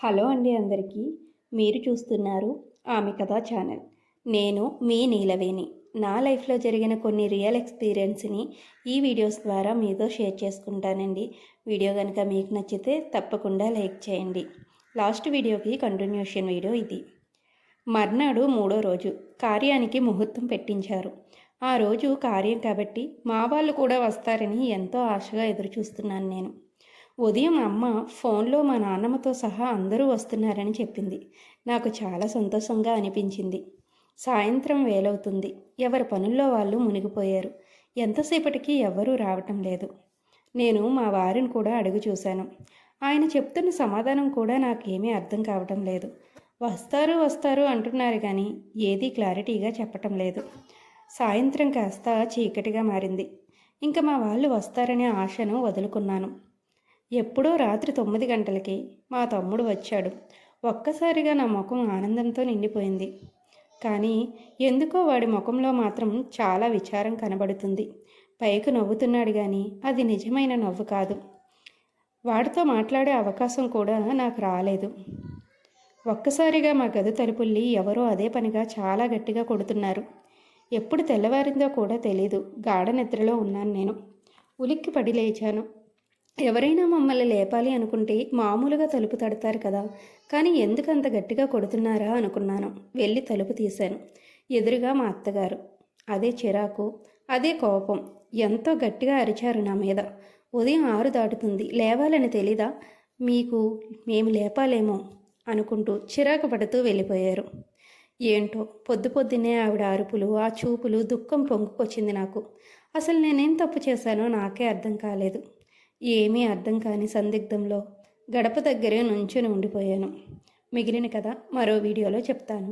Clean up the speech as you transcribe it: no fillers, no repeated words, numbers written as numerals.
Hello అండి అందరికీ. మీరు చూస్తున్నారు ఆమె కథ ఛానల్. నేను మీ నీలవేణి. నా లైఫ్లో జరిగిన కొన్ని రియల్ ఎక్స్పీరియన్స్ని ఈ వీడియోస్ ద్వారా మీతో షేర్ చేసుకుంటానండి. వీడియో కనుక మీకు నచ్చితే తప్పకుండా లైక్ చేయండి. లాస్ట్ వీడియోకి కంటిన్యూషన్ వీడియో ఇది. మర్నాడు 3వ రోజు కార్యానికి ముహూర్తం పెట్టించారు. ఆ రోజు కార్యం కాబట్టి మా వాళ్ళు కూడా వస్తారని ఎంతో ఆశగా ఎదురుచూస్తున్నాను నేను. ఉదయం అమ్మ ఫోన్లో మా నాన్నమ్మతో సహా అందరూ వస్తున్నారని చెప్పింది. నాకు చాలా సంతోషంగా అనిపించింది. సాయంత్రం వేలవుతుంది. ఎవరి పనుల్లో వాళ్ళు మునిగిపోయారు. ఎంతసేపటికి ఎవ్వరూ రావటం లేదు. నేను మా వారిని కూడా అడుగు చూశాను. ఆయన చెప్తున్న సమాధానం కూడా నాకేమీ అర్థం కావటం లేదు. వస్తారు వస్తారు అంటున్నారు కానీ ఏదీ క్లారిటీగా చెప్పటం లేదు. సాయంత్రం కాస్త చీకటిగా మారింది. ఇంకా మా వాళ్ళు వస్తారనే ఆశను వదులుకున్నాను. ఎప్పుడో రాత్రి 9 గంటలకి మా తమ్ముడు వచ్చాడు. ఒక్కసారిగా నా ముఖం ఆనందంతో నిండిపోయింది. కానీ ఎందుకో వాడి ముఖంలో మాత్రం చాలా విచారం కనబడుతుంది. పైకి నవ్వుతున్నాడు కానీ అది నిజమైన నవ్వు కాదు. వాడితో మాట్లాడే అవకాశం కూడా నాకు రాలేదు. ఒక్కసారిగా మా గది తలుపుల్ని ఎవరో అదే పనిగా చాలా గట్టిగా కొడుతున్నారు. ఎప్పుడు తెల్లవారిందో కూడా తెలీదు. గాఢ నిద్రలో ఉన్నాను నేను. ఉలిక్కి పడి లేచాను. ఎవరైనా మమ్మల్ని లేపాలి అనుకుంటే మామూలుగా తలుపు తడతారు కదా, కానీ ఎందుకు అంత గట్టిగా కొడుతున్నారా అనుకున్నాను. వెళ్ళి తలుపు తీశాను. ఎదురుగా మా అత్తగారు. అదే చిరాకు, అదే కోపం. ఎంతో గట్టిగా అరిచారు నా మీద. ఉదయం 6 దాటుతుంది, లేవాలని తెలీదా మీకు? మేము లేపాలేమో అనుకుంటూ చిరాకు పడుతూ వెళ్ళిపోయారు. ఏంటో పొద్దున్నే ఆవిడ అరుపులు, ఆ చూపులు, దుఃఖం పొంగుకొచ్చింది నాకు. అసలు నేనేం తప్పు చేశానో నాకే అర్థం కాలేదు. ఏమీ అర్థం కాని సందిగ్ధంలో గడప దగ్గరే నుంచుని ఉండిపోయాను. మిగిలిన కథ మరో వీడియోలో చెప్తాను.